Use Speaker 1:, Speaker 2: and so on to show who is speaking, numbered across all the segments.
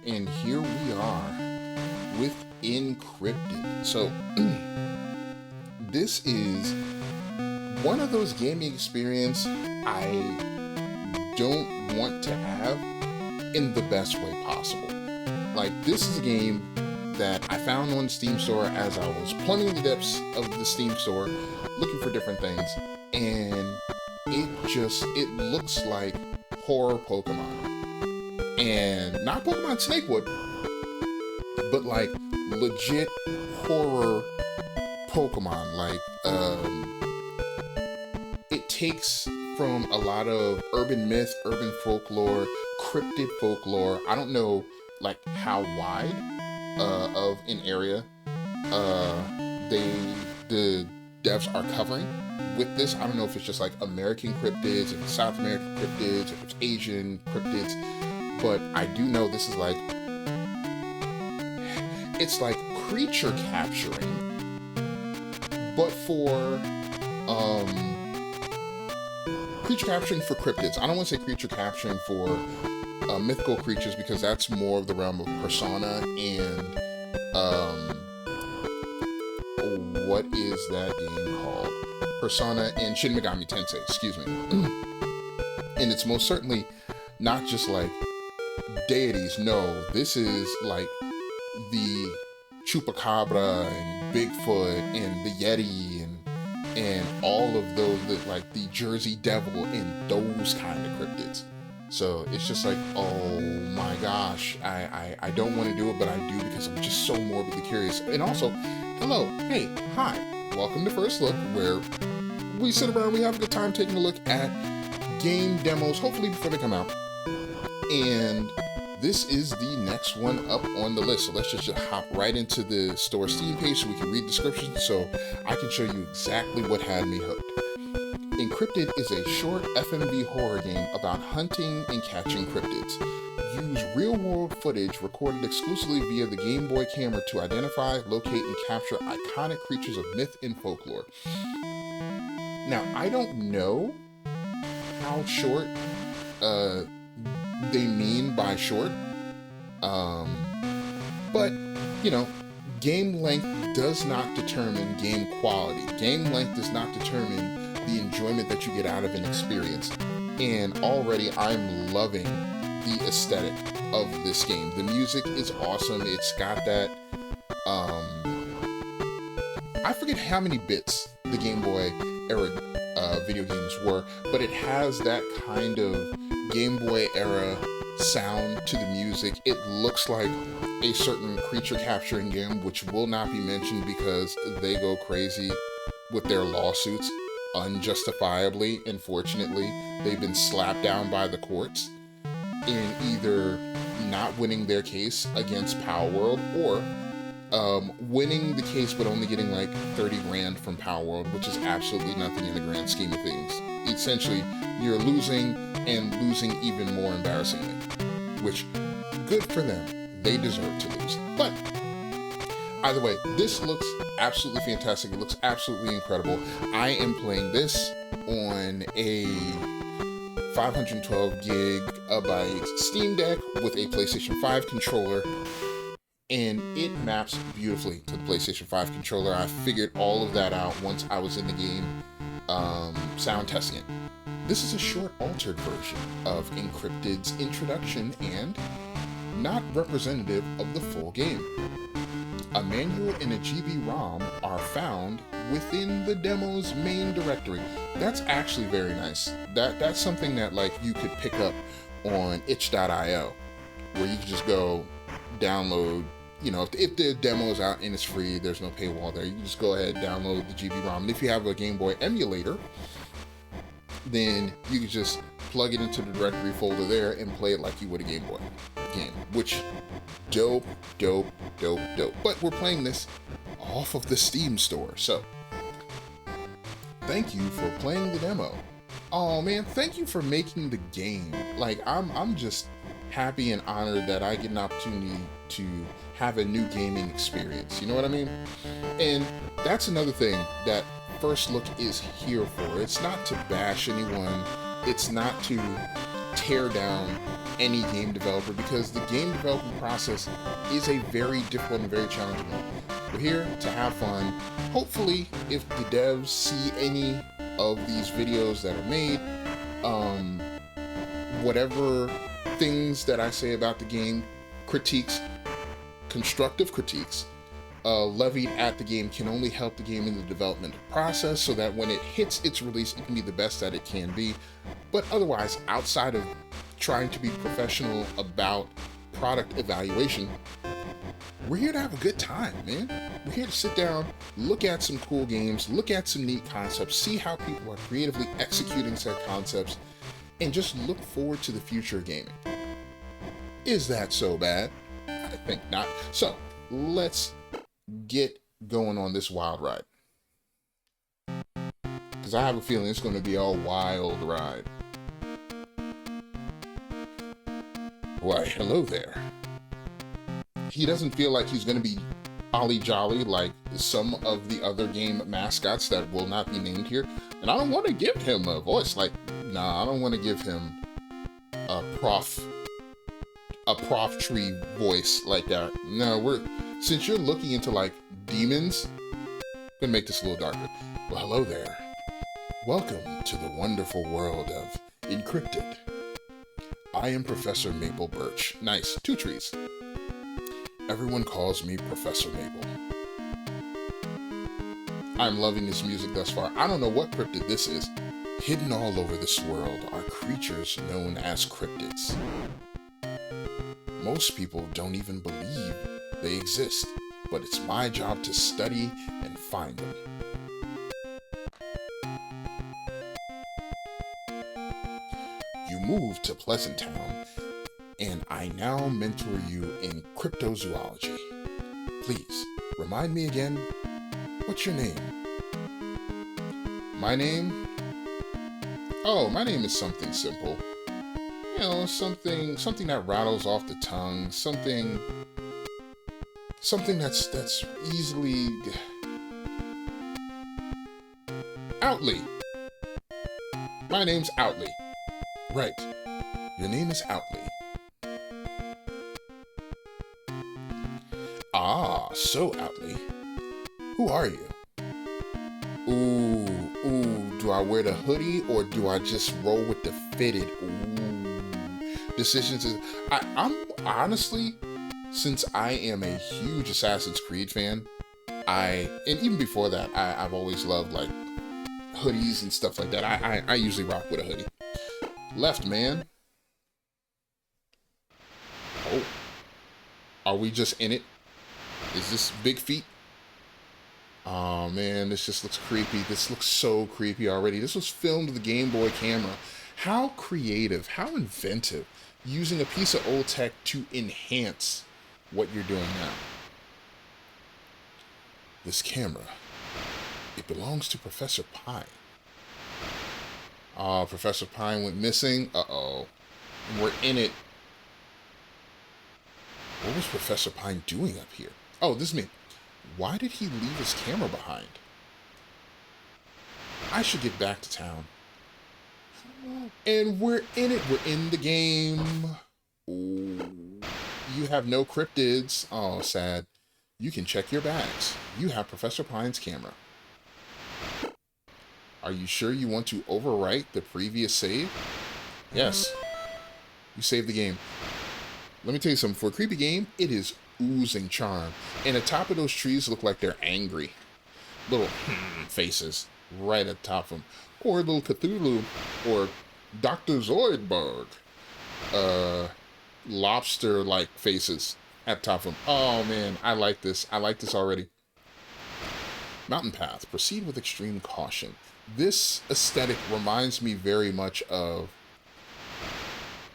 Speaker 1: and here we are with Encryptid. So, this is one of those gaming experience I don't want to have in the best way possible. Like, this is a game that I found on the Steam store as I was plumbing the depths of the Steam store, looking for different things, and it looks like horror Pokemon. And not Pokemon Snakewood, but like legit horror Pokemon. Like, it takes from a lot of urban myth, urban folklore, cryptid folklore. I don't know like how wide of an area the devs are covering with this. I don't know if it's just like American cryptids, if it's South American cryptids, if it's Asian cryptids, but I do know this is like, it's like creature capturing, but for creature capturing for cryptids. I don't want to say creature capturing for mythical creatures, because that's more of the realm of Persona and what is that game called? Persona and Shin Megami Tensei, excuse me. And it's most certainly not just like deities. No, this is like the Chupacabra and Bigfoot and the Yeti and all of those, like the Jersey Devil and those kind of cryptids. So it's just like, oh my gosh, I don't want to do it, but I do because I'm just so morbidly curious. And also, hello, hey, hi, welcome to First Look, where we sit around, we have a good time taking a look at game demos, hopefully before they come out. And this is the next one up on the list. So let's just hop right into the store Steam page so we can read descriptions, so I can show you exactly what had me hooked. Encryptid is a short FMV horror game about hunting and catching cryptids. Use real-world footage recorded exclusively via the Game Boy camera to identify, locate, and capture iconic creatures of myth and folklore. Now, I don't know how short they mean by short, but, you know, game length does not determine game quality. Game length does not determine the enjoyment that you get out of an experience. And already I'm loving the aesthetic of this game. The music is awesome. It's got that, I forget how many bits the Game Boy era video games were, but it has that kind of Game Boy era sound to the music. It looks like a certain creature capturing game, which will not be mentioned because they go crazy with their lawsuits. Unjustifiably, unfortunately, they've been slapped down by the courts in either not winning their case against Power World or winning the case but only getting like 30 grand from Power World, which is absolutely nothing in the grand scheme of things. Essentially, you're losing and losing even more embarrassingly, which, good for them. They deserve to lose. But either way, this looks absolutely fantastic. It looks absolutely incredible. I am playing this on a 512 gigabyte Steam Deck with a PlayStation 5 controller, and it maps beautifully to the PlayStation 5 controller. I figured all of that out once I was in the game sound testing it. This is a short altered version of Encryptid's introduction and not representative of the full game. A manual and a GB-ROM are found within the demo's main directory. That's actually very nice. That's something that like you could pick up on itch.io, where you can just go download, you know, if the demo is out and it's free, there's no paywall there, you can just go ahead and download the GB-ROM. And if you have a Game Boy emulator, then you can just plug it into the directory folder there and play it like you would a Game Boy game, which dope. But we're playing this off of the Steam store, so thank you for playing the demo. Oh man, thank you for making the game. Like, I'm just happy and honored that I get an opportunity to have a new gaming experience. You know what I mean? And that's another thing that First Look is here for. It's not to bash anyone. It's not to tear down any game developer, because the game development process is a very difficult and very challenging one. We're here to have fun. Hopefully, if the devs see any of these videos that are made, whatever things that I say about the game, critiques, constructive critiques, levied at the game can only help the game in the development process, so that when it hits its release, it can be the best that it can be. But otherwise, outside of trying to be professional about product evaluation, we're here to have a good time, man. We're here to sit down, look at some cool games, look at some neat concepts, see how people are creatively executing said concepts, and just look forward to the future of gaming. Is that so bad? I think not. So let's get going on this wild ride, because I have a feeling it's going to be a wild ride. Why, hello there. He doesn't feel like he's going to be ollie jolly like some of the other game mascots that will not be named here, and I don't want to give him a voice like, nah, I don't want to give him a prof tree voice like that. No, since you're looking into like demons, I'm gonna make this a little darker. Well, hello there. Welcome to the wonderful world of Encryptid. I am Professor Maple Birch. Nice, 2 trees. Everyone calls me Professor Maple. I'm loving this music thus far. I don't know what cryptid this is. Hidden all over this world are creatures known as cryptids. Most people don't even believe they exist, but it's my job to study and find them. You moved to Pleasant Town, and I now mentor you in cryptozoology. Please, remind me again, what's your name? My name? Oh, my name is something simple. You know, something that rattles off the tongue, something that's easily Outley. My name's Outley. Right. Your name is Outley. Ah, so Outley. Who are you? Ooh, do I wear the hoodie or do I just roll with the fitted? Ooh. Decisions is, I'm honestly, since I am a huge Assassin's Creed fan, and even before that, I've always loved like hoodies and stuff like that. I usually rock with a hoodie. Left, man. Oh. Are we just in it? Is this Big Feet? Oh man, this just looks creepy. This looks so creepy already. This was filmed with the Game Boy camera. How creative, how inventive, using a piece of old tech to enhance what you're doing now. This camera, it belongs to Professor Pine. Oh, Professor Pine went missing. Uh-oh. We're in it. What was Professor Pine doing up here? Oh, this is me. Why did he leave his camera behind? I should get back to town. And we're in it. We're in the game. Ooh. You have no cryptids. Oh, sad. You can check your bags. You have Professor Pine's camera. Are you sure you want to overwrite the previous save? Yes. You saved the game. Let me tell you something. For a creepy game, it is oozing charm. And the top of those trees look like they're angry. Little faces right at the top of them. Or little Cthulhu. Or Dr. Zoidberg. Lobster-like faces at the top of them. Oh, man. I like this. I like this already. Mountain path. Proceed with extreme caution. This aesthetic reminds me very much of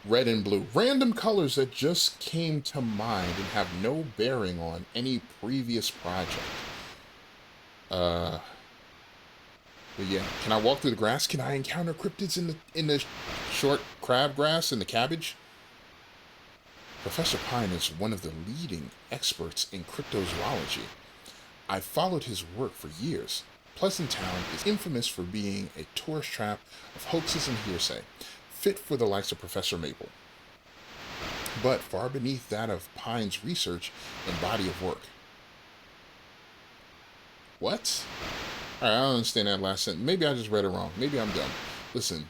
Speaker 1: red and blue. Random colors that just came to mind and have no bearing on any previous project. But yeah, can I walk through the grass? Can I encounter cryptids in the short crabgrass and the cabbage? Professor Pine is one of the leading experts in cryptozoology. I've followed his work for years. Pleasant Town is infamous for being a tourist trap of hoaxes and hearsay. fit for the likes of Professor Maple, but far beneath that of Pine's research and body of work. What? Alright, I don't understand that last sentence. Maybe I just read it wrong. Maybe I'm dumb. Listen,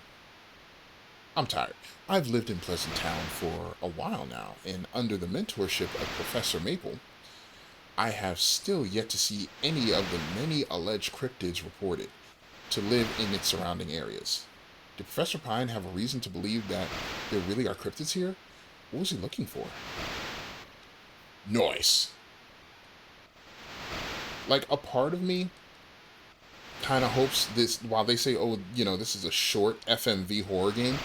Speaker 1: I'm tired. I've lived in Pleasant Town for a while now, and under the mentorship of Professor Maple, I have still yet to see any of the many alleged cryptids reported to live in its surrounding areas. Did Professor Pine have a reason to believe that there really are cryptids here? What was he looking for? Noise. Like, a part of me kind of hopes this, while they say, oh, this is a short FMV horror game,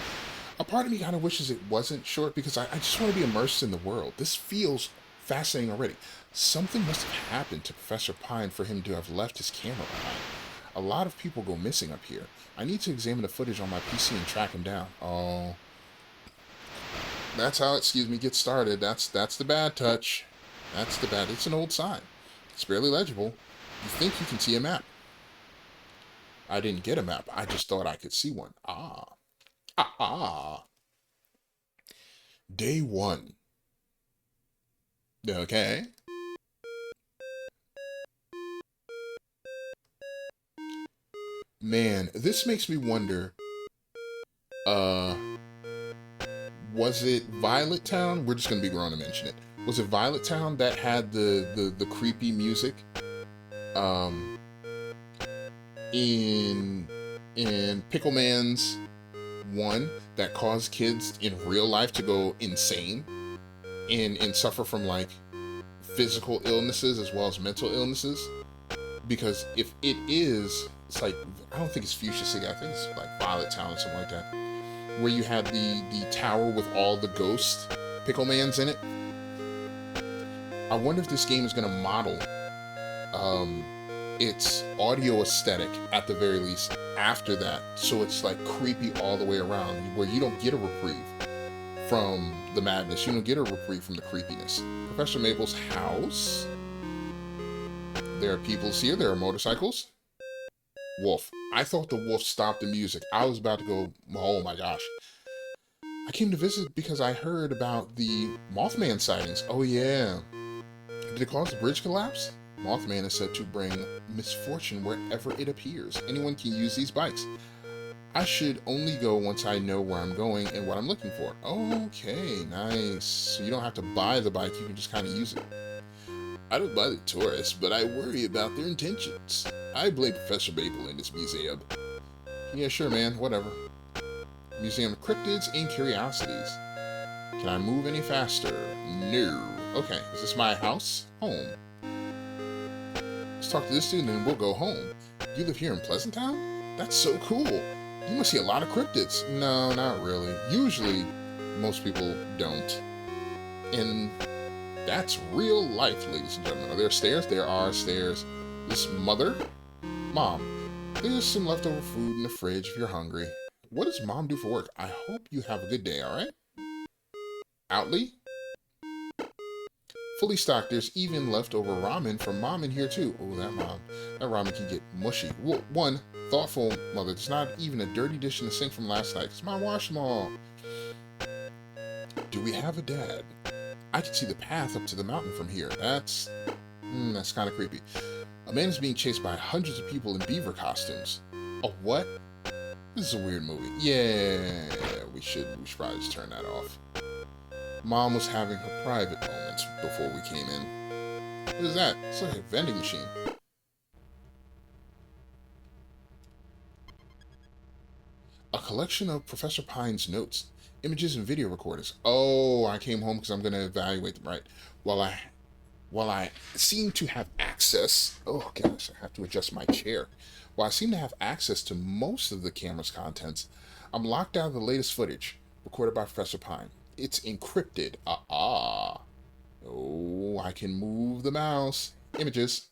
Speaker 1: a part of me kind of wishes it wasn't short, because I just want to be immersed in the world. This feels fascinating already. Something must have happened to Professor Pine for him to have left his camera behind. A lot of people go missing up here. I need to examine the footage on my PC and track him down. Oh, that's how, excuse me, gets started. That's the bad touch. That's the bad. It's an old sign. It's barely legible. You think you can see a map. I didn't get a map. I just thought I could see one. Ah. Ah. Day 1. Okay. Man, this makes me wonder, was it Violet Town? We're just gonna be grown to mention it. Was it Violet Town that had the creepy music? In Pickle Man's 1 that caused kids in real life to go insane and suffer from like physical illnesses as well as mental illnesses? Because if it is, it's like, I don't think it's Fuchsia City, I think it's like Violet Town or something like that, where you had the tower with all the ghost Pickle Mans in it. I wonder if this game is going to model its audio aesthetic at the very least after that, so it's like creepy all the way around, where you don't get a reprieve from the madness, you don't get a reprieve from the creepiness. Professor Maple's house. There are people here, there are motorcycles. Wolf. I thought the wolf stopped the music. I was about to go, oh my gosh. I came to visit because I heard about the Mothman sightings. Oh yeah. Did it cause the bridge collapse? Mothman is said to bring misfortune wherever it appears. Anyone can use these bikes. I should only go once I know where I'm going and what I'm looking for. Okay, nice. So you don't have to buy the bike, you can just kind of use it. I don't buy the tourists, but I worry about their intentions. I blame Professor Maple in this museum. Yeah, sure, man, whatever. Museum of Cryptids and Curiosities. Can I move any faster? No. Okay, is this my house? Home. Let's talk to this dude and then we'll go home. You live here in Pleasant Town? That's so cool. You must see a lot of cryptids. No, not really. Usually, most people don't. And that's real life, ladies and gentlemen. Are there stairs? There are stairs. This mother? Mom, there's some leftover food in the fridge if you're hungry. What does Mom do for work? I hope you have a good day, alright? Outly? Fully stocked. There's even leftover ramen from Mom in here too. Oh, that Mom. That ramen can get mushy. One, thoughtful mother. There's not even a dirty dish in the sink from last night. Because Mom washed them all. Do we have a dad? I can see the path up to the mountain from here. That's kind of creepy. A man is being chased by hundreds of people in beaver costumes. A what? This is a weird movie. Yeah, we should probably just turn that off. Mom was having her private moments before we came in. What is that? It's like a vending machine. A collection of Professor Pine's notes, images, and video recordings. Oh, I came home because I'm going to evaluate them, right? While I seem to have access... Oh, gosh, I have to adjust my chair. While I seem to have access to most of the camera's contents, I'm locked out of the latest footage recorded by Professor Pine. It's encrypted. Oh, I can move the mouse. Images.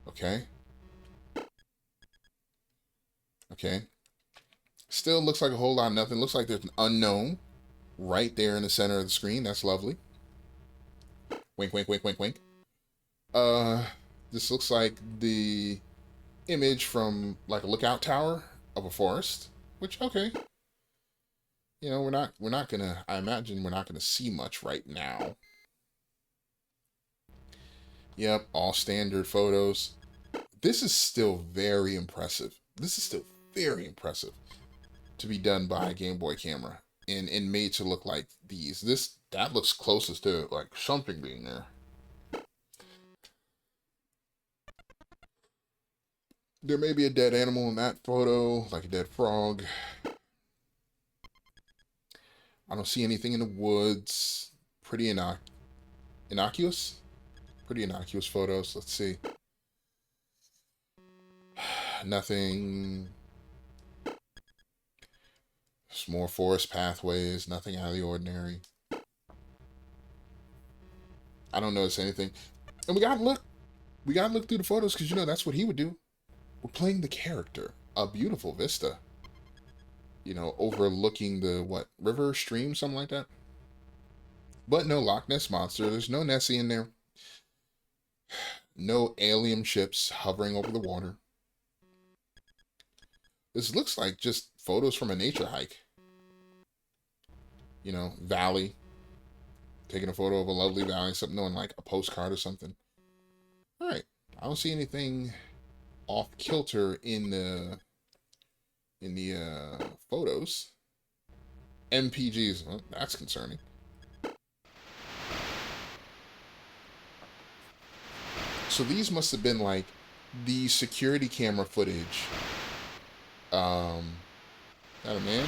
Speaker 1: Okay. Okay. Still looks like a whole lot of nothing. Looks like there's an unknown right there in the center of the screen. That's lovely. Wink, wink, wink, wink, wink. This looks like the image from like a lookout tower of a forest. Which, okay, we're not gonna. I imagine we're not gonna see much right now. Yep, all standard photos. This is still very impressive. This is still very impressive to be done by a Game Boy camera and made to look like these. That looks closest to like something being there. There may be a dead animal in that photo, like a dead frog. I don't see anything in the woods. Pretty innocuous. Pretty innocuous photos. Let's see. Nothing. Just more forest pathways. Nothing out of the ordinary. I don't notice anything. And we gotta look. We gotta look through the photos because that's what he would do. We're playing the character. A beautiful vista. Overlooking the what river, stream, something like that. But no Loch Ness monster. There's no Nessie in there. No alien ships hovering over the water. This looks like just photos from a nature hike. Valley. Taking a photo of a lovely valley, something on like a postcard or something. All right. I don't see anything off kilter in the photos. MPGs. Well, that's concerning. So these must have been like the security camera footage. That a man?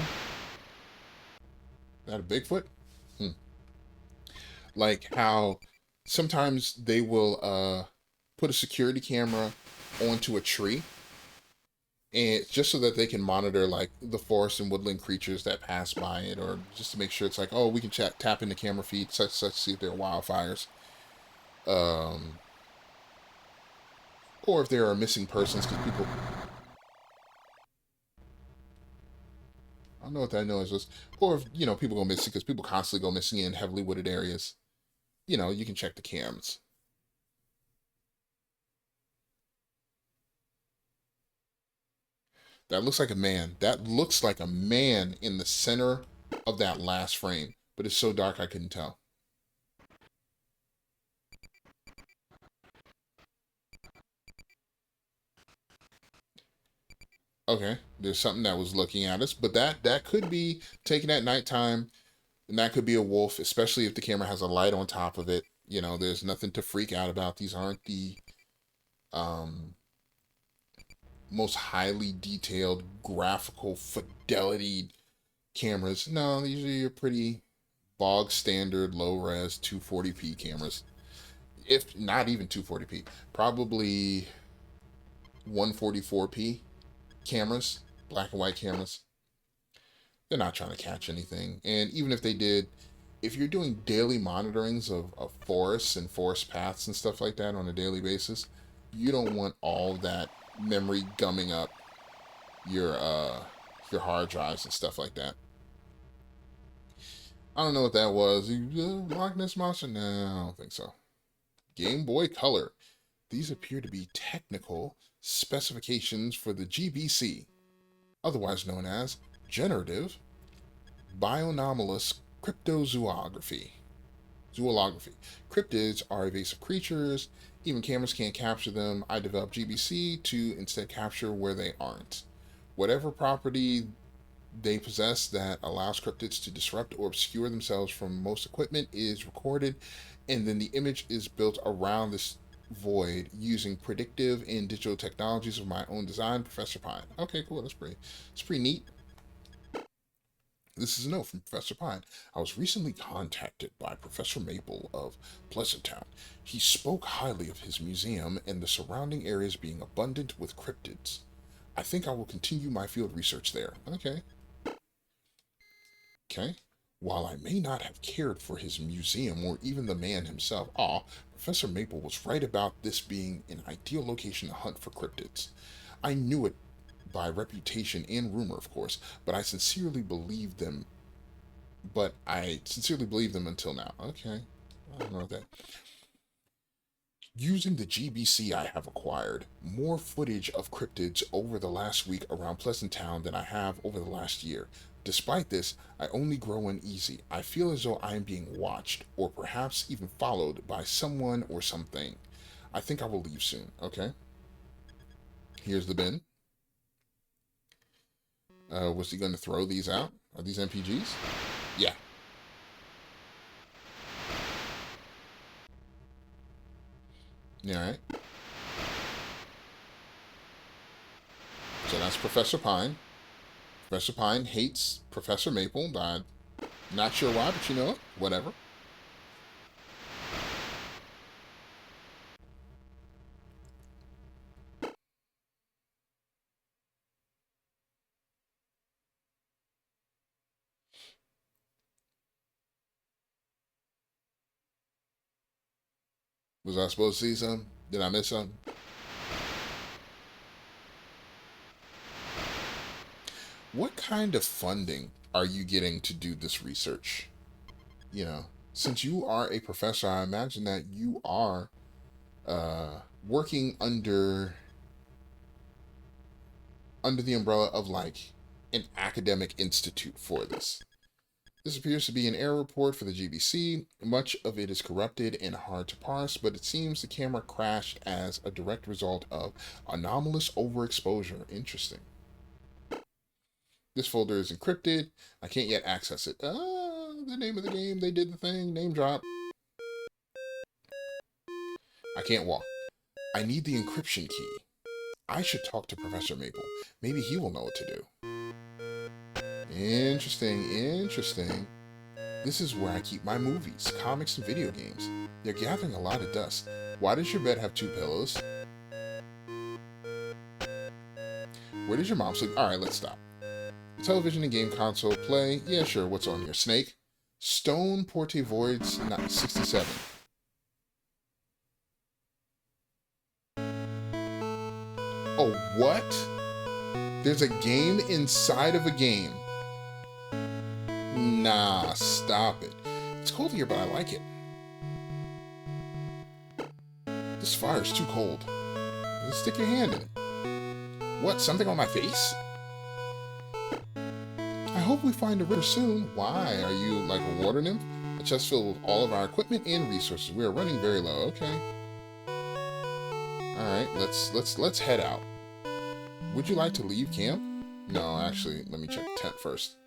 Speaker 1: That a Bigfoot? Hmm. Like how sometimes they will put a security camera onto a tree, and just so that they can monitor like the forest and woodland creatures that pass by it, or just to make sure it's like, oh, we can tap into camera feed such see if there are wildfires, um, or if there are missing persons because people. I don't know what that noise was, or if people go missing because people constantly go missing in heavily wooded areas. You can check the cams. That looks like a man. That looks like a man in the center of that last frame, but it's so dark I couldn't tell. Okay, there's something that was looking at us, but that could be taken at nighttime, and that could be a wolf, especially if the camera has a light on top of it. There's nothing to freak out about. These aren't the um, most highly detailed graphical fidelity cameras. No, these are your pretty bog standard low res 240p cameras. If not even 240p, probably 144p cameras, black and white cameras. They're not trying to catch anything. And even if they did, if you're doing daily monitorings of forests and forest paths and stuff like that on a daily basis, you don't want all that memory gumming up your hard drives and stuff like that. I don't know what that was. Loch Ness Monster? No, I don't think so. Game Boy Color. These appear to be technical specifications for the GBC, otherwise known as Generative Bioanomalous Cryptozoography. Zoolography. Cryptids are evasive creatures. Even cameras can't capture them. I developed GBC to instead capture where they aren't. Whatever property they possess that allows cryptids to disrupt or obscure themselves from most equipment is recorded, and then the image is built around this void using predictive and digital technologies of my own design, Professor Pine. Okay, cool. It's pretty neat. This is a note from Professor Pine. I was recently contacted by Professor Maple of Pleasant Town. He spoke highly of his museum and the surrounding areas being abundant with cryptids. I think I will continue my field research there. Okay. Okay. While I may not have cared for his museum or even the man himself, Professor Maple was right about this being an ideal location to hunt for cryptids. I knew it by reputation and rumor, of course, but I sincerely believed them until now. Okay. I don't know that. Using the GBC I have acquired more footage of cryptids over the last week around Pleasant Town than I have over the last year. Despite this, I only grow uneasy. I feel as though I am being watched, or perhaps even followed by someone or something. I think I will leave soon, okay? Here's the bin. Was he going to throw these out? Are these MPGs? Yeah. Alright. So that's Professor Pine. Professor Pine hates Professor Maple. I'm not sure why, but you know what? Whatever. Was I supposed to see something? Did I miss something? What kind of funding are you getting to do this research? You know, since you are a professor, I imagine that you are working under the umbrella of like an academic institute for this. This appears to be an error report for the GBC. Much of it is corrupted and hard to parse, but it seems the camera crashed as a direct result of anomalous overexposure. Interesting. This folder is encrypted. I can't yet access it. The name of the game. They did the thing. Name drop. I can't walk. I need the encryption key. I should talk to Professor Maple. Maybe he will know what to do. Interesting, interesting. This is where I keep my movies, comics, and video games. They're gathering a lot of dust. Why does your bed have 2 pillows? Where does your mom sleep? Alright, let's stop. Television and game console play. Yeah, sure. What's on here? Snake. Stone Porte Voids 67. Oh, what? There's a game inside of a game. Nah, stop it. It's cold here, but I like it. This fire's too cold. Just stick your hand in it. What, something on my face? I hope we find a river soon. Why? Are you like a water nymph? A chest filled with all of our equipment and resources. We are running very low. Okay. Alright, let's head out. Would you like to leave camp? No, actually, let me check tent first.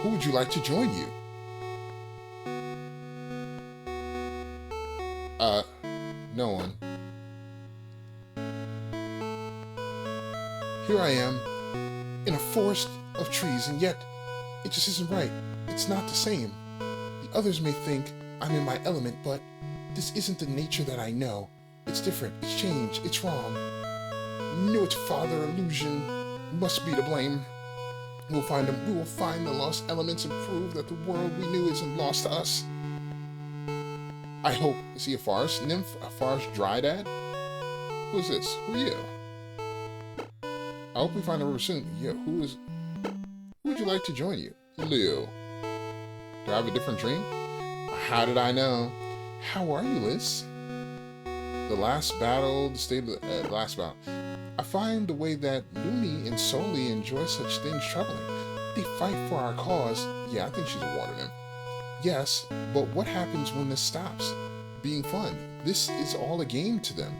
Speaker 1: Who would you like to join you? No one. Here I am, in a forest of trees, and yet, it just isn't right. It's not the same. The others may think I'm in my element, but this isn't the nature that I know. It's different, it's changed, it's wrong. Knew it, Father. Illusion must be to blame. We will find the lost elements and prove that the world we knew isn't lost to us. I hope. Is he a forest nymph? A forest dryad? Who is this? Who are you? I hope we find a river soon. Yeah, who would you like to join you? Leo. Do I have a different dream? How did I know? How are you, Liz? The last battle, the state of the last battle. I find the way that Looney and Soli enjoy such things troubling. They fight for our cause. Yeah, I think she's a water nymph. Yes, but what happens when this stops being fun? This is all a game to them.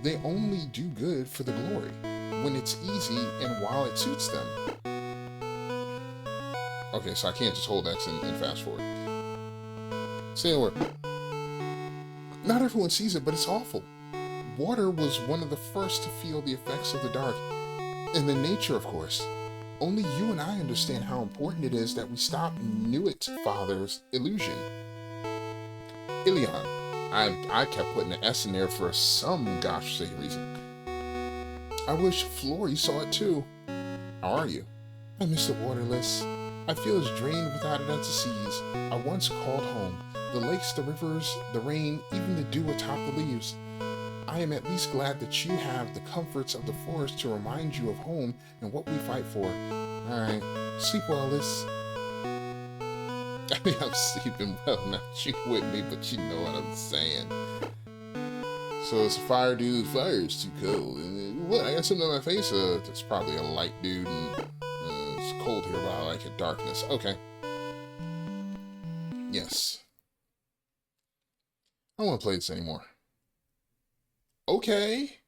Speaker 1: They only do good for the glory, when it's easy and while it suits them. Okay, so I can't just hold X and fast forward. Say a word. Not everyone sees it, but it's awful. Water was one of the first to feel the effects of the dark, and the nature, of course. Only you and I understand how important it is that we stop Nuit Father's illusion. Ilion. I kept putting an S in there for some gosh sake reason. I wish Flory saw it too. How are you? I miss the waterless. I feel as drained without it as the seas I once called home. The lakes, the rivers, the rain, even the dew atop the leaves. I am at least glad that you have the comforts of the forest to remind you of home and what we fight for. Alright, sleep well, Liz. I mean, I'm sleeping well, not you with me, but you know what I'm saying. So it's a fire dude. Fire is too cold. And what? I got something on my face. It's probably a light dude, and it's cold here, but I like it. Darkness. Okay. Yes. I don't want to play this anymore. Okay.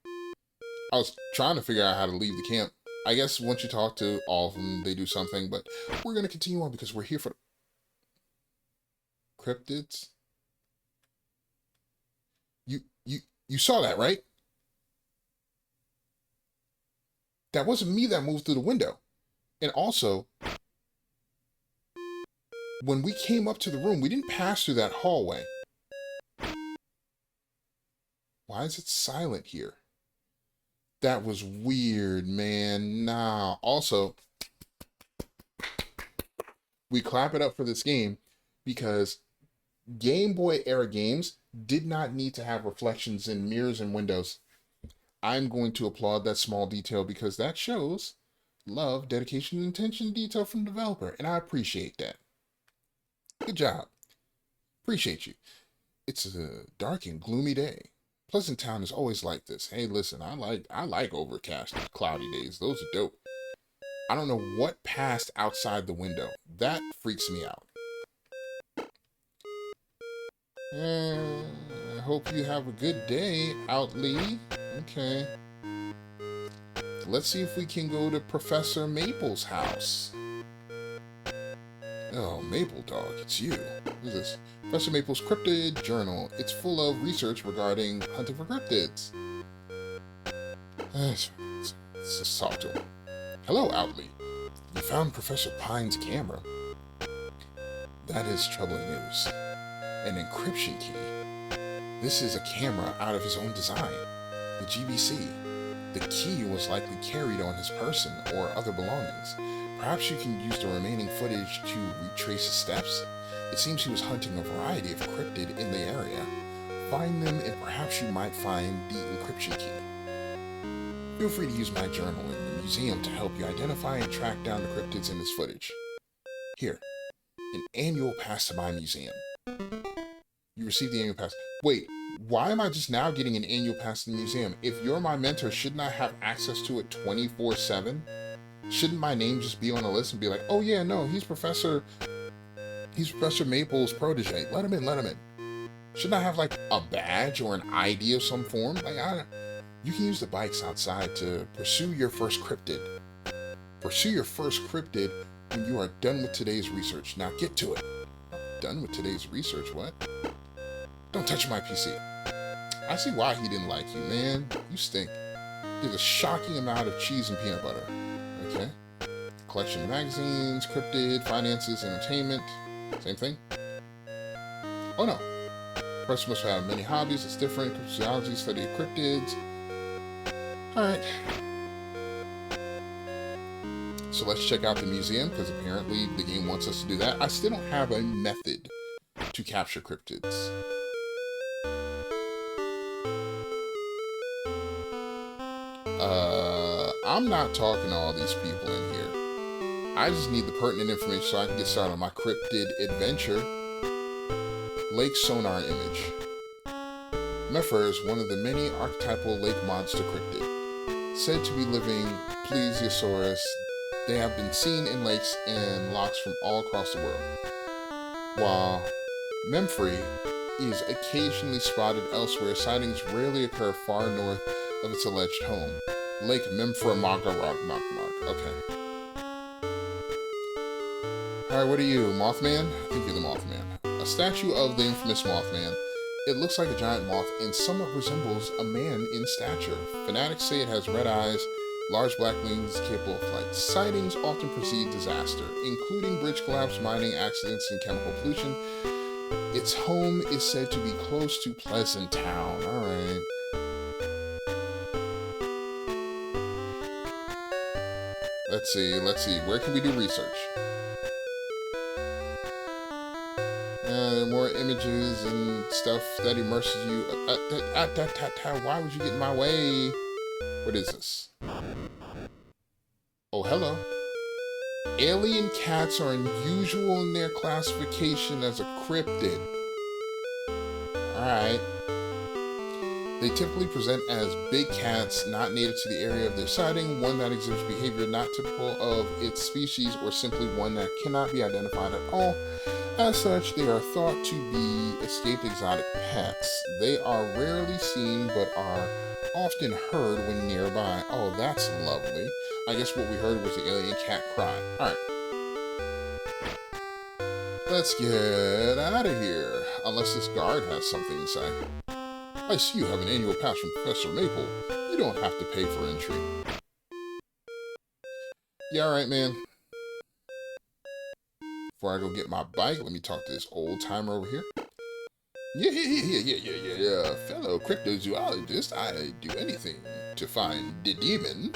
Speaker 1: I was trying to figure out how to leave the camp. I guess once you talk to all of them, they do something, but we're going to continue on because we're here for cryptids. You saw that, right? That wasn't me that moved through the window. And also, when we came up to the room, we didn't pass through that hallway. Why is it silent here? That was weird, man. Nah. Also, we clap it up for this game because Game Boy era games did not need to have reflections in mirrors and windows. I'm going to applaud that small detail because that shows love, dedication, and attention to detail from the developer, and I appreciate that. Good job. Appreciate you. It's a dark and gloomy day. Pleasant Town is always like this. Hey, listen, I like overcast, cloudy days. Those are dope. I don't know what passed outside the window. That freaks me out. I hope you have a good day, Outlee. Okay. Let's see if we can go to Professor Maple's house. Oh, Maple Dog, it's you. What is this? Professor Maple's Cryptid Journal. It's full of research regarding hunting for cryptids. Let's just talk to him. Hello, Outlee. You found Professor Pine's camera. That is troubling news. An encryption key. This is a camera out of his own design, the GBC. The key was likely carried on his person or other belongings. Perhaps you can use the remaining footage to retrace his steps. It seems he was hunting a variety of cryptid in the area. Find them and perhaps you might find the encryption key. Feel free to use my journal in the museum to help you identify and track down the cryptids in this footage. Here, an annual pass to my museum. You received the annual pass. Wait, why am I just now getting an annual pass to the museum? If you're my mentor, shouldn't I have access to it 24/7? Shouldn't my name just be on the list and be like, oh yeah, no, he's Professor Maple's protege. Let him in, let him in. Shouldn't I have like a badge or an ID of some form? Like, you can use the bikes outside to pursue your first cryptid. Pursue your first cryptid when you are done with today's research. Now get to it. Done with today's research, what? Don't touch my PC. I see why he didn't like you, man. You stink. There's a shocking amount of cheese and peanut butter. Okay. Collection of magazines, cryptid, finances, entertainment. Same thing. Oh no. Person must have many hobbies. It's different. Cryptozoology, study of cryptids. Alright. So let's check out the museum because apparently the game wants us to do that. I still don't have a method to capture cryptids. I'm not talking to all these people in here. I just need the pertinent information so I can get started on my cryptid adventure. Lake sonar image. Mepher is one of the many archetypal lake monster cryptid. Said to be living plesiosaurus, they have been seen in lakes and locks from all across the world. While Memphrey is occasionally spotted elsewhere, sightings rarely occur far north of its alleged home. Lake Memphremagog. Okay. Alright, what are you, Mothman? I think you're the Mothman. A statue of the infamous Mothman. It looks like a giant moth and somewhat resembles a man in stature. Fanatics say it has red eyes, large black wings, capable of flight. Sightings often precede disaster, including bridge collapse, mining accidents, and chemical pollution. Its home is said to be close to Pleasant Town. Alright. Let's see. Where can we do research? More images and stuff that immerses you. Why would you get in my way? What is this? Oh, hello. Alien cats are unusual in their classification as a cryptid. Alright. They typically present as big cats not native to the area of their sighting, one that exhibits behavior not typical of its species, or simply one that cannot be identified at all. As such, they are thought to be escaped exotic pets. They are rarely seen but are often heard when nearby. Oh, that's lovely. I guess what we heard was the alien cat cry. Alright. Let's get out of here. Unless this guard has something to say. I see you have an annual pass from Professor Maple. You don't have to pay for entry. Yeah, alright, man. Before I go get my bike, let me talk to this old timer over here. Yeah. Fellow cryptozoologist, I'd do anything to find the demon.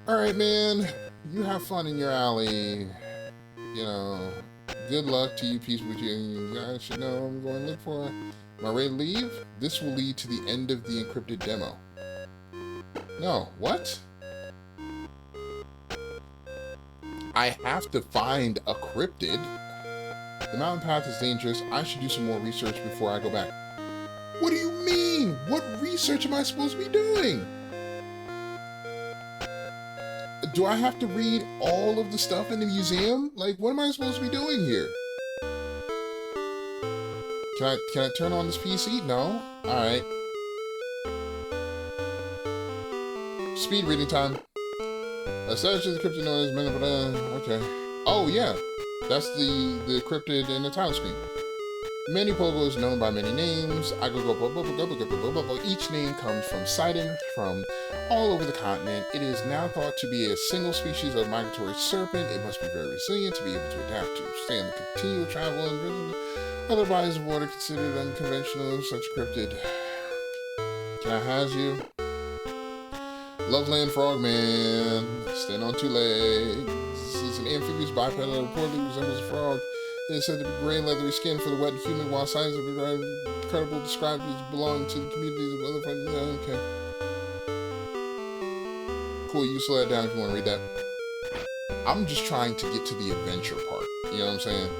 Speaker 1: Alright, man. You have fun in your alley. You know, good luck to you people. You guys should know I'm going to look for. Am I ready to leave? This will lead to the end of the encrypted demo. No, what? I have to find a cryptid. The mountain path is dangerous. I should do some more research before I go back. What do you mean? What research am I supposed to be doing? Do I have to read all of the stuff in the museum? Like, what am I supposed to be doing here? Can I turn on this PC? No? Alright. Speed reading time. Such as the cryptid known as minute, okay. Oh yeah. That's the cryptid in the title screen. Many pogos known by many names. Each name comes from sighting from all over the continent. It is now thought to be a single species of migratory serpent. It must be very resilient to be able to adapt to stand the continual travel and other bodies of water considered unconventional. Such cryptid. Can I has you? Loveland Frogman. Stand on two legs. This is an amphibious biped that reportedly resembles a frog. It is said to be gray and leathery skin for the wet and humid, while signs of incredible described as belonging to the communities of other friends. Okay. Cool, you slow that down if you want to read that. I'm just trying to get to the adventure part. You know what I'm saying?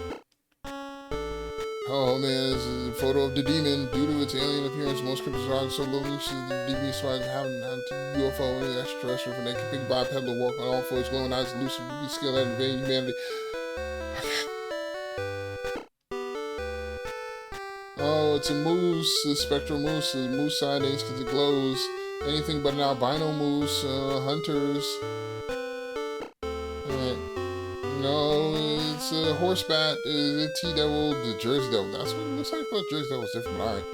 Speaker 1: Oh man, this is a photo of the demon. Due to its alien appearance, most cryptozoologists so little niche the demon spies having UFO and extraterrestrial from naked big bipedal walk on all fours, glowing eyes, elusive, be skilled at invading humanity. Oh, it's a moose, a spectral moose, a moose sightings because it glows. Anything but an albino moose, hunters. Alright. No, it's a horse bat, the T-Devil, the Jersey Devil. That's what it looks like. I thought Jersey Devil was different, but alright.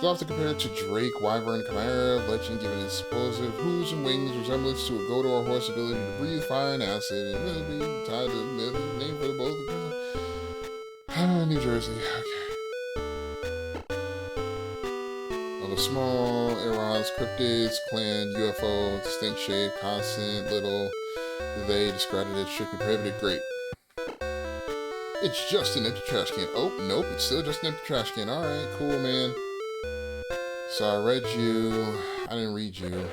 Speaker 1: So I'll have to compare it to Drake, Wyvern, Chimera, legend given its explosive hooves and wings, resemblance to a goat or horse ability to breathe fire and acid, and will be tied to the name for the both of them. New Jersey, okay. Of a small, eros, cryptids, clan, UFO, distinct shape, constant, little. They described it as strictly prohibited. Great. It's just an empty trash can. Oh, nope, it's still just an empty trash can. Alright, cool, man. So I read you. I didn't read you.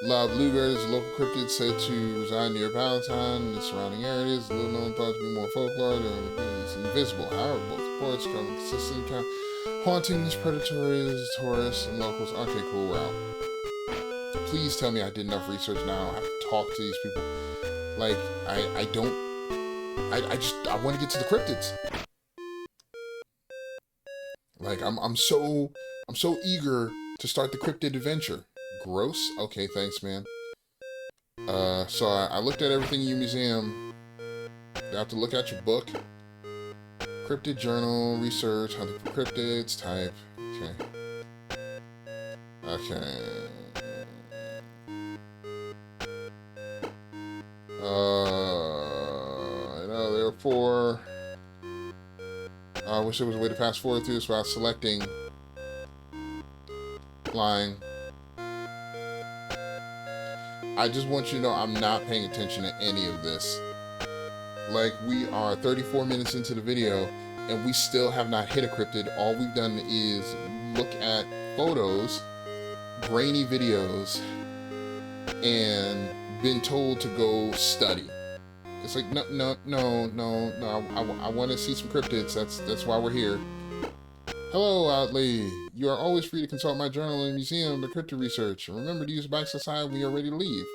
Speaker 1: La Bluebird is a local cryptid said to reside near Palatine and the surrounding areas. Little known, thought to be more folklore. It's invisible. However, both reports come consistent account. Hauntings, predatories, tourists, and locals. Okay, cool, we're out. Please tell me I did enough research now. I have to talk to these people. Like, I want to get to the cryptids. Like, I'm so eager to start the cryptid adventure. Gross? Okay, thanks, man. So I looked at everything in your museum. You have to look at your book. Cryptid journal, research, hunting for cryptids, type. Okay. Okay. I know there are 4. I wish there was a way to pass forward through this without selecting flying. I just want you to know I'm not paying attention to any of this. Like, we are 34 minutes into the video, and we still have not hit a cryptid. All we've done is look at photos, grainy videos and been told to go study. It's like, no. I want to see some cryptids. That's why we're here. Hello, Outley. You are always free to consult my journal in the museum of cryptid research. Remember to use bikes aside when you're ready to leave.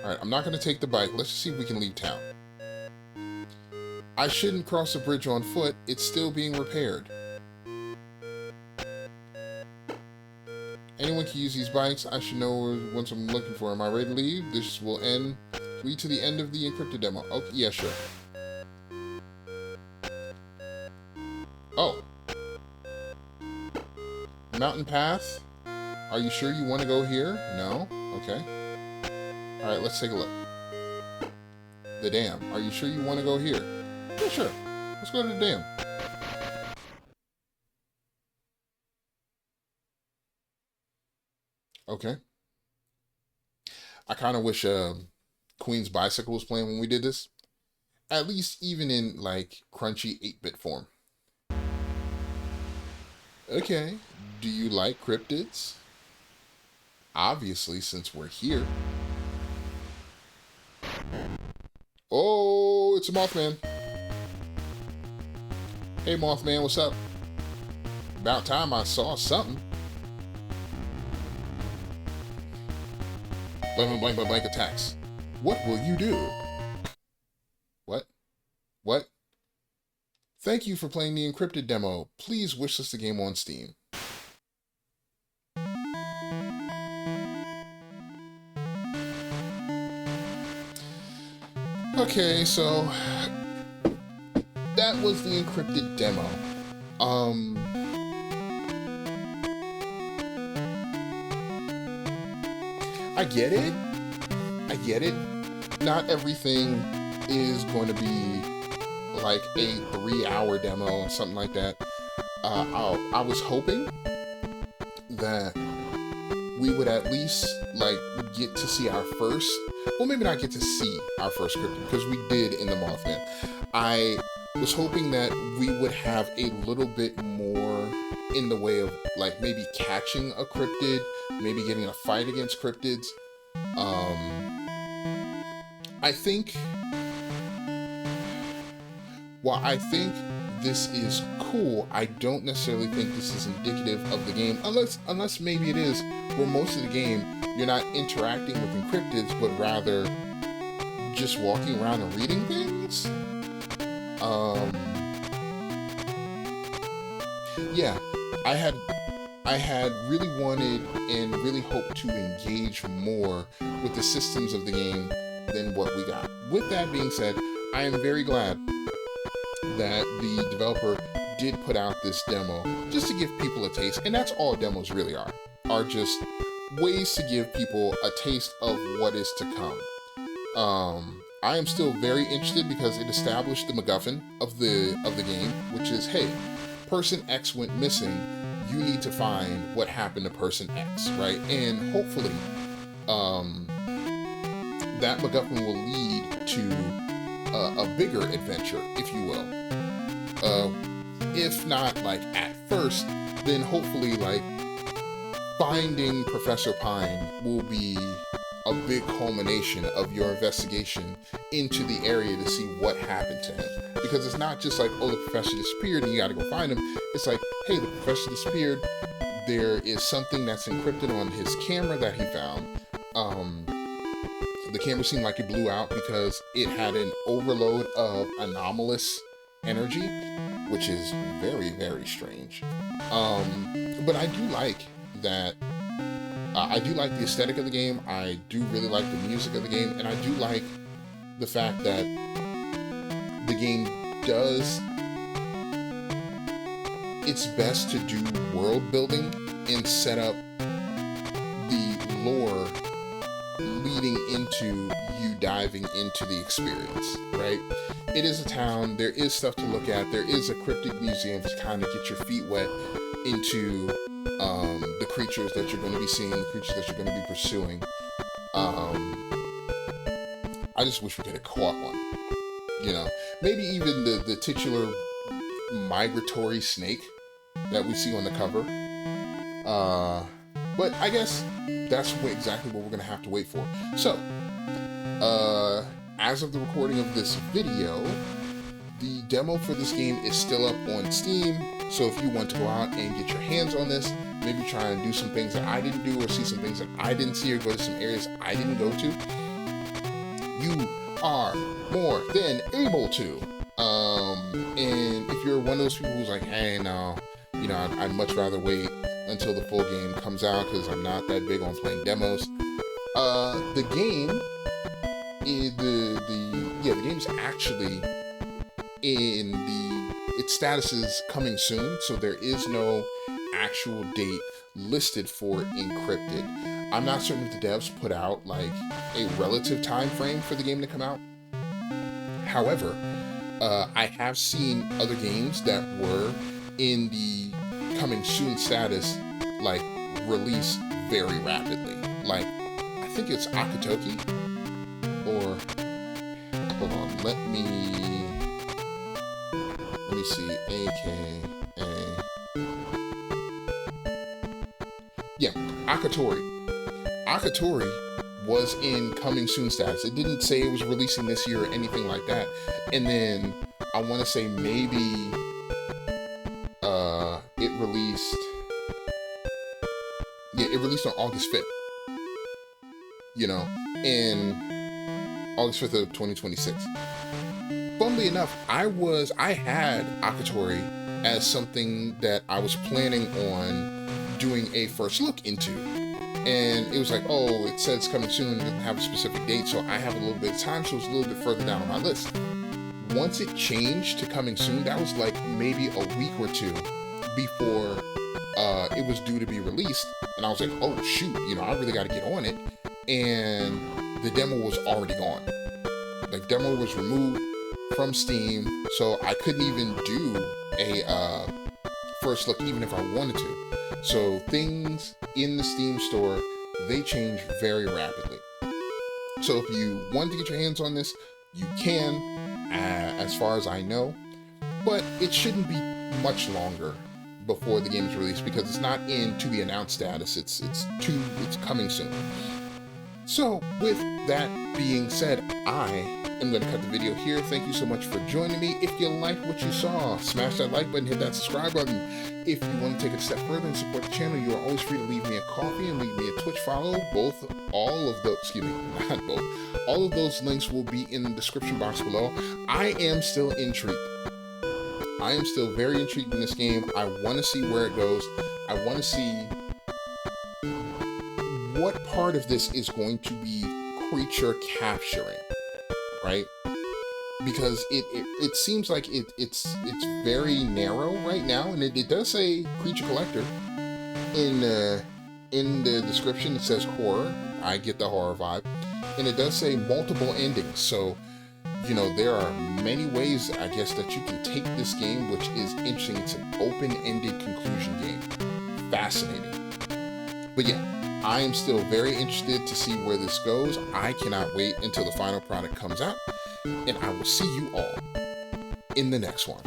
Speaker 1: Alright, I'm not going to take the bike. Let's just see if we can leave town. I shouldn't cross the bridge on foot. It's still being repaired. Anyone can use these bikes. I should know what I'm looking for. Am I ready to leave? This will lead to the end of the Encryptid demo. Okay, yeah, sure. Oh. Mountain path? Are you sure you want to go here? No? Okay. Alright, let's take a look. The dam. Are you sure you want to go here? Yeah, sure. Let's go to the dam. Okay. I kind of wish Queen's Bicycle was playing when we did this. At least even in, like, crunchy 8-bit form. Okay. Do you like cryptids? Obviously, since we're here. Oh, it's a Mothman. Hey, Mothman, what's up? About time I saw something. Blank attacks. What will you do? What? Thank you for playing the Encryptid demo. Please wishlist the game on Steam. Okay, so that was the Encryptid demo. I get it. Not everything is going to be like a 3-hour demo or something like that. I was hoping that we would at least like get to see our first, well, maybe not get to see our first cryptid, because we did in the Mothman. I was hoping that we would have a little bit more in the way of like maybe catching a cryptid, maybe getting in a fight against cryptids. I think, while I think this is cool, I don't necessarily think this is indicative of the game, unless maybe it is, where most of the game you're not interacting with encryptids, but rather just walking around and reading things. Yeah, I had really wanted and really hoped to engage more with the systems of the game than what we got. With that being said, I am very glad that the developer did put out this demo just to give people a taste, and that's all demos really are just ways to give people a taste of what is to come. I am still very interested because it established the MacGuffin of the game, which is, hey, person X went missing, you need to find what happened to person X, right? And hopefully that MacGuffin will lead to a bigger adventure, if you will. If not like at first, then hopefully like finding Professor Pine will be a big culmination of your investigation into the area to see what happened to him. Because it's not just like, oh, the professor disappeared and you gotta go find him. It's like, hey, the professor disappeared. There is something that's encrypted on his camera that he found. The camera seemed like it blew out because it had an overload of anomalous energy, which is very, very strange. But I do like that. I do like the aesthetic of the game. I do really like the music of the game, and I do like the fact that the game does its best to do world building and set up the lore leading into you diving into the experience, right? It is a town, there is stuff to look at, there is a cryptid museum to kind of get your feet wet into the creatures that you're going to be seeing, the creatures that you're going to be pursuing. I just wish we could have caught one, you know? Maybe even the titular migratory snake that we see on the cover. But I guess that's exactly what we're going to have to wait for. So, as of the recording of this video, the demo for this game is still up on Steam. So if you want to go out and get your hands on this, maybe try and do some things that I didn't do, or see some things that I didn't see, or go to some areas I didn't go to, you are more than able to. And if you're one of those people who's like, hey, no, you know, I'd much rather wait until the full game comes out because I'm not that big on playing demos. The game is the game's actually in its status is coming soon, so there is no actual date listed for Encryptid. I'm not certain if the devs put out like a relative time frame for the game to come out. However, I have seen other games that were in the coming soon status like release very rapidly. Like, I think it's Akatoki, or hold on, let me see, AKA, yeah, Akatori was in coming soon status. It didn't say it was releasing this year or anything like that. And then I want to say maybe it released on August 5th. You know, in August 5th of 2026. Funnily enough, I had Akatori as something that I was planning on doing a first look into. And it was like, oh, it says it's coming soon, it doesn't have a specific date, so I have a little bit of time, so it's a little bit further down on my list. Once it changed to coming soon, that was like maybe a week or two before it was due to be released. And I was like, oh shoot, you know, I really got to get on it. And the demo was already gone. The demo was removed from Steam, so I couldn't even do a first look even if I wanted to. So things in the Steam store, they change very rapidly. So if you want to get your hands on this, you can, as far as I know, but it shouldn't be much longer before the game is released because it's not in to be announced status. It's coming soon. So with that being said, I am going to cut the video here. Thank you so much for joining me. If you liked what you saw, smash that like button, hit that subscribe button. If you want to take it a step further and support the channel, you are always free to leave me a coffee and leave me a Twitch follow. All of those links will be in the description box below. I am still intrigued. I am still very intrigued in this game. I want to see where it goes. I want to see what part of this is going to be creature capturing, right? Because it seems like it's very narrow right now, and it does say creature collector in the description. It says horror. I get the horror vibe, and it does say multiple endings. So, you know, there are many ways, I guess, that you can take this game, which is interesting. It's an open-ended conclusion game. Fascinating. But yeah, I am still very interested to see where this goes. I cannot wait until the final product comes out, and I will see you all in the next one.